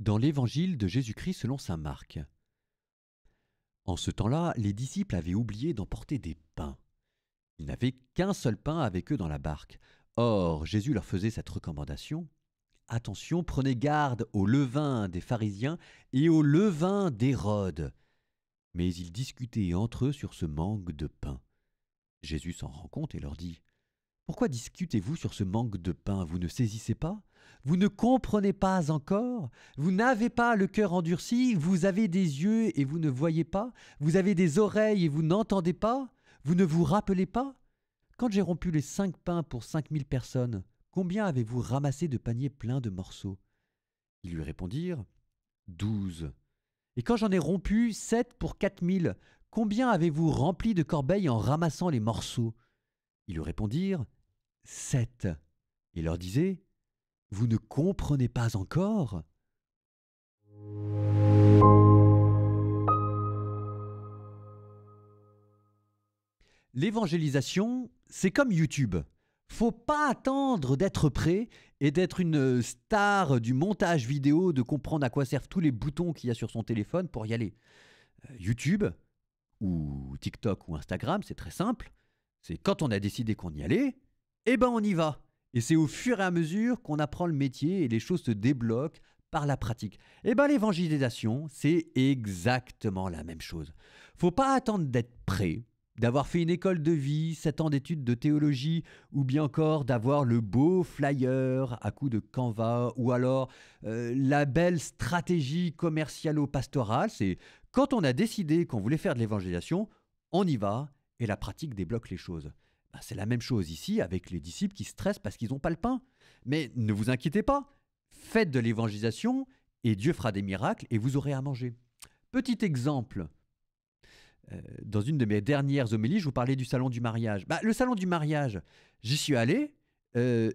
Dans l'évangile de Jésus-Christ selon saint Marc. En ce temps-là, les disciples avaient oublié d'emporter des pains. Ils n'avaient qu'un seul pain avec eux dans la barque. Or, Jésus leur faisait cette recommandation. Attention, prenez garde au levain des pharisiens et au levain d'Hérode. Mais ils discutaient entre eux sur ce manque de pain. Jésus s'en rend compte et leur dit: Pourquoi discutez-vous sur ce manque de pain? Vous ne saisissez pas? Vous ne comprenez pas encore? Vous n'avez pas le cœur endurci? Vous avez des yeux et vous ne voyez pas? Vous avez des oreilles et vous n'entendez pas? Vous ne vous rappelez pas? Quand j'ai rompu les 5 pains pour 5000 personnes, combien avez-vous ramassé de paniers pleins de morceaux? Ils lui répondirent: 12. Et quand j'en ai rompu 7 pour 4000, combien avez-vous rempli de corbeilles en ramassant les morceaux? Ils lui répondirent: 7. Et leur disaient: Vous ne comprenez pas encore? L'évangélisation, c'est comme YouTube. Faut pas attendre d'être prêt et d'être une star du montage vidéo, de comprendre à quoi servent tous les boutons qu'il y a sur son téléphone pour y aller. YouTube ou TikTok ou Instagram, c'est très simple. C'est quand on a décidé qu'on y allait, eh ben on y va. Et c'est au fur et à mesure qu'on apprend le métier et les choses se débloquent par la pratique. Eh ben l'évangélisation, c'est exactement la même chose. Faut pas attendre d'être prêt, d'avoir fait une école de vie, 7 ans d'études de théologie, ou bien encore d'avoir le beau flyer à coup de Canva, ou alors la belle stratégie commercialo-pastorale. C'est quand on a décidé qu'on voulait faire de l'évangélisation, on y va et la pratique débloque les choses. Ben, c'est la même chose ici avec les disciples qui stressent parce qu'ils n'ont pas le pain. Mais ne vous inquiétez pas, faites de l'évangélisation et Dieu fera des miracles et vous aurez à manger. Petit exemple, dans une de mes dernières homélies, je vous parlais du salon du mariage. Bah, le salon du mariage, j'y suis allé.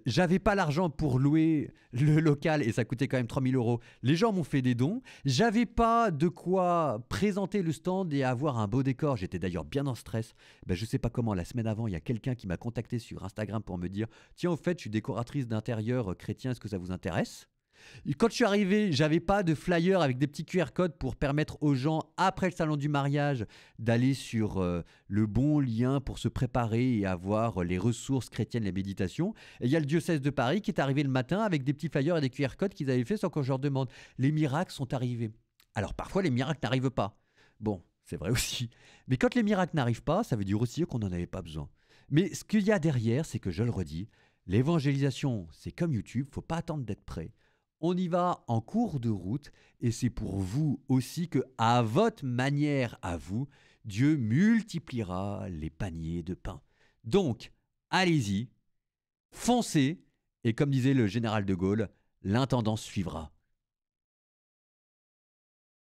J'avais pas l'argent pour louer le local et ça coûtait quand même 3000 euros. Les gens m'ont fait des dons. J'avais pas de quoi présenter le stand et avoir un beau décor. J'étais d'ailleurs bien en stress. Ben, je sais pas comment, la semaine avant, il y a quelqu'un qui m'a contacté sur Instagram pour me dire: Tiens, au fait, je suis décoratrice d'intérieur chrétien, est-ce que ça vous intéresse? Et quand je suis arrivé, j'avais pas de flyer avec des petits QR codes pour permettre aux gens, après le salon du mariage, d'aller sur le bon lien pour se préparer et avoir les ressources chrétiennes, les méditations. Et il y a le diocèse de Paris qui est arrivé le matin avec des petits flyers et des QR codes qu'ils avaient fait sans que je leur demande. Les miracles sont arrivés. Alors parfois, les miracles n'arrivent pas. Bon, c'est vrai aussi. Mais quand les miracles n'arrivent pas, ça veut dire aussi qu'on n'en avait pas besoin. Mais ce qu'il y a derrière, c'est que je le redis, l'évangélisation, c'est comme YouTube, faut pas attendre d'être prêt. On y va en cours de route et c'est pour vous aussi que, à votre manière à vous, Dieu multipliera les paniers de pain. Donc, allez-y, foncez et comme disait le général de Gaulle, l'intendance suivra.